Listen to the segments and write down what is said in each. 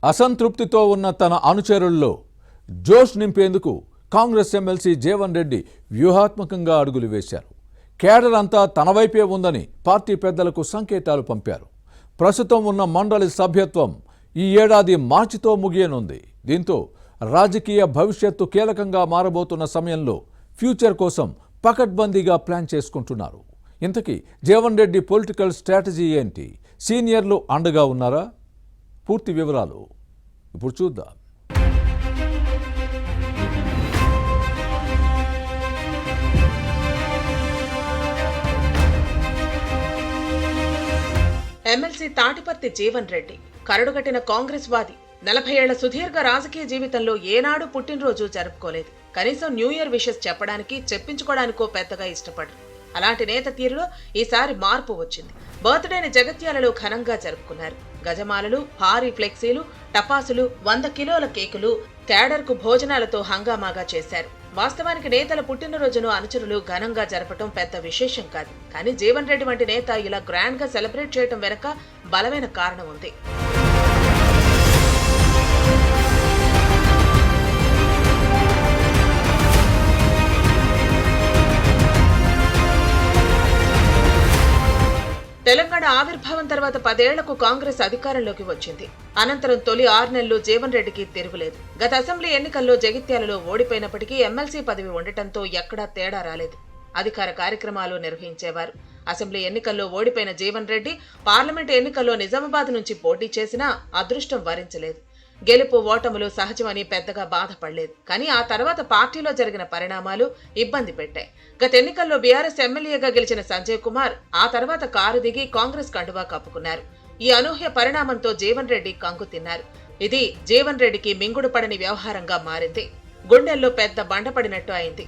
అసంతృప్తితో ఉన్న తన అనుచరుల్లో జోష్ నింపేందుకు కాంగ్రెస్ ఎమ్మెల్సీ జీవన్ రెడ్డి వ్యూహాత్మకంగా అడుగులు వేశారు. కేడర్ అంతా తన వైపే ఉందని పార్టీ పెద్దలకు సంకేతాలు పంపారు. ప్రస్తుతం ఉన్న మండలి సభ్యత్వం ఈ ఏడాది మార్చితో ముగియనుంది. దీంతో రాజకీయ భవిష్యత్తు కీలకంగా మారబోతున్న సమయంలో ఫ్యూచర్ కోసం పకడ్బందీగా ప్లాన్ చేసుకుంటున్నారు. ఇంతకీ జీవన్ రెడ్డి పొలిటికల్ స్ట్రాటజీ ఏంటి? సీనియర్లు అండగా ఉన్నారా? పూర్తి వివరాలు ఇప్పుడు చూద్దాం. ఎమ్మెల్సీ తాటిపర్తి జీవన్ రెడ్డి కరడుగట్టిన కాంగ్రెస్ వాది. 40 ఏళ్ల సుదీర్ఘ రాజకీయ జీవితంలో ఏనాడు పుట్టినరోజు జరుపుకోలేదు. కనీసం న్యూ ఇయర్ విషెస్ చెప్పడానికి చెప్పించుకోవడానికో పెద్దగా ఇష్టపడరు. అలాంటి నేత తీరులో ఈసారి మార్పు వచ్చింది. బర్త్డేని జగత్యాలలో ఘనంగా జరుపుకున్నారు. గజమాలలు, భారీ ఫ్లెక్సీలు, టపాసులు, 100 కిలోల కేకులు, క్యాడర్కు భోజనాలతో హంగామాగా చేశారు. వాస్తవానికి నేతల పుట్టినరోజును అనుచరులు ఘనంగా జరపటం పెద్ద విశేషం కాదు. కానీ జీవన్ రెడ్డి వంటి నేత ఇలా గ్రాండ్ గా సెలబ్రేట్ చేయటం వెనక బలమైన కారణం ఉంది. తెలంగాణ ఆవిర్భావం తర్వాత 10 ఏళ్లకు కాంగ్రెస్ అధికారంలోకి వచ్చింది. అనంతరం తొలి 6 నెలలు జీవన్ రెడ్డికి తిరుగులేదు. గత అసెంబ్లీ ఎన్నికల్లో జగిత్యాలలో ఓడిపోయినప్పటికీ ఎమ్మెల్సీ పదవి ఉండటంతో ఎక్కడా తేడా రాలేదు. అధికార కార్యక్రమాలు నిర్వహించేవారు. అసెంబ్లీ ఎన్నికల్లో ఓడిపోయిన జీవన్ రెడ్డి పార్లమెంటు ఎన్నికల్లో నిజామాబాద్ నుంచి పోటీ చేసినా అదృష్టం వరించలేదు. గెలుపు ఓటములు సహజమని పెద్దగా బాధపడలేదు. కానీ ఆ తర్వాత పార్టీలో జరిగిన పరిణామాలు ఇబ్బంది పెట్టాయి. గత ఎన్నికల్లో బీఆర్ఎస్ ఎమ్మెల్యేగా గెలిచిన సంజయ్ కుమార్ ఆ తర్వాత కారు దిగి కాంగ్రెస్ కండువా కప్పుకున్నారు. ఈ అనూహ్య పరిణామంతో జీవన్ రెడ్డి కంగు తిన్నారు. ఇది జీవన్ రెడ్డికి మింగుడు పడని వ్యవహారంగా మారింది. గుండెల్లో పెద్ద బండపడినట్టు అయింది.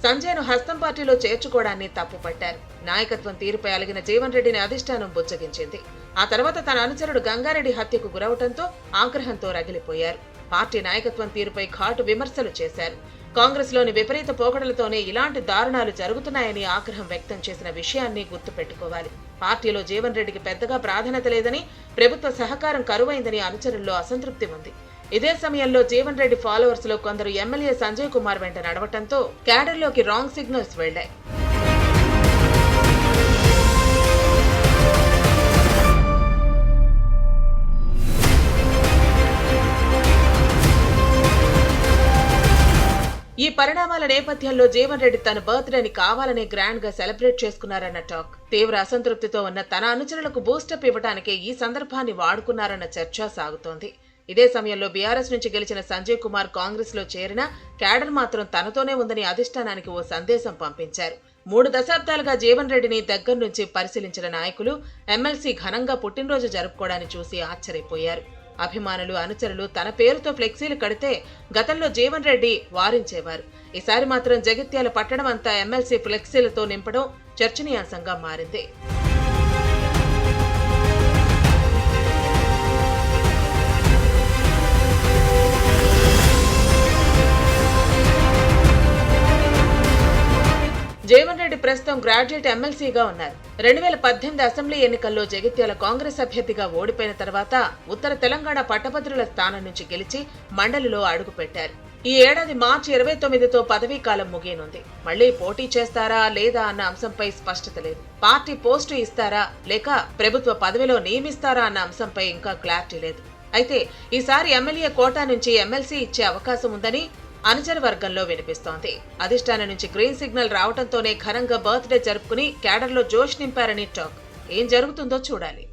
సంజయ్ను హస్తం పార్టీలో చేర్చుకోవడాన్ని తప్పుపట్టారు. నాయకత్వం తీరుపై అలిగిన జీవన్ రెడ్డిని అధిష్టానం బుజ్జగించింది. ఆ తర్వాత తన అనుచరుడు గంగారెడ్డి హత్యకు గురవటంతో ఆగ్రహంతో రగిలిపోయారు. పార్టీ నాయకత్వం తీరుపై ఘాటు విమర్శలు చేశారు. కాంగ్రెస్ లోని విపరీత పోకడలతోనే ఇలాంటి దారుణాలు జరుగుతున్నాయని ఆగ్రహం వ్యక్తం చేసిన విషయాన్ని గుర్తుపెట్టుకోవాలి. పార్టీలో జీవన్ రెడ్డికి పెద్దగా ప్రాధాన్యత లేదని, ప్రభుత్వ సహకారం కరువైందని అనుచరుల్లో అసంతృప్తి ఉంది. ఇదే సమయంలో జీవన్ రెడ్డి ఫాలోవర్స్ లో కొందరు ఎమ్మెల్యే సంజయ్ కుమార్ వెంట నడవటంతో క్యాడర్లోకి రాంగ్ సిగ్నల్స్ వెళ్లాయి. ఈ పరిణామాల నేపథ్యంలో జీవన్ రెడ్డి తన బర్త్డేని కావాలని గ్రాండ్ గా సెలబ్రేట్ చేసుకున్నారన్న టాక్. తీవ్ర అసంతృప్తితో ఉన్న తన అనుచరులకు బూస్టప్ ఇవ్వడానికే ఈ సందర్భాన్ని వాడుకున్నారన్న చర్చ సాగుతోంది. ఇదే సమయంలో బీఆర్ఎస్ నుంచి గెలిచిన సంజయ్ కుమార్ కాంగ్రెస్ లో చేరినా క్యాడర్ మాత్రం తనతోనే ఉందని అధిష్టానానికి ఓ సందేశం పంపించారు. 3 దశాబ్దాలుగా జీవన్ రెడ్డిని దగ్గర నుంచి పరిశీలించిన నాయకులు ఎమ్మెల్సీ ఘనంగా పుట్టినరోజు జరుపుకోవడాన్ని చూసి ఆశ్చర్యపోయారు. అభిమానులు, అనుచరులు తన పేరుతో ఫ్లెక్సీలు కడితే గతంలో జీవన్ రెడ్డి వారించేవారు. ఈసారి మాత్రం జగిత్యాల పట్టణం అంతా ఎమ్మెల్సీ ఫ్లెక్సీలతో నింపడం చర్చనీయాంశంగా మారింది. జీవన్ రెడ్డి ప్రస్తుతం గ్రాడ్యుయేట్ ఎమ్మెల్సీగా ఉన్నారు. 2018 అసెంబ్లీ ఎన్నికల్లో జగిత్యాల కాంగ్రెస్ అభ్యర్థిగా ఓడిపోయిన తర్వాత ఉత్తర తెలంగాణ పట్టభద్రుల స్థానం నుంచి గెలిచి మండలిలో అడుగుపెట్టారు. ఈ ఏడాది మార్చి 29తో పదవీ కాలం ముగియనుంది. మళ్లీ పోటీ చేస్తారా లేదా అన్న అంశంపై స్పష్టత లేదు. పార్టీ పోస్టు ఇస్తారా లేక ప్రభుత్వ పదవిలో నియమిస్తారా అన్న అంశంపై ఇంకా క్లారిటీ లేదు. అయితే ఈసారి ఎమ్మెల్యే కోటా నుంచి ఎమ్మెల్సీ ఇచ్చే అవకాశం ఉందని అనుచర వర్గంలో వినిపిస్తోంది. అధిష్టానం నుంచి గ్రీన్ సిగ్నల్ రావడంతోనే ఘనంగా బర్త్డే జరుపుకుని క్యాడర్లో జోష్ నింపారని టాక్. ఏం జరుగుతుందో చూడాలి.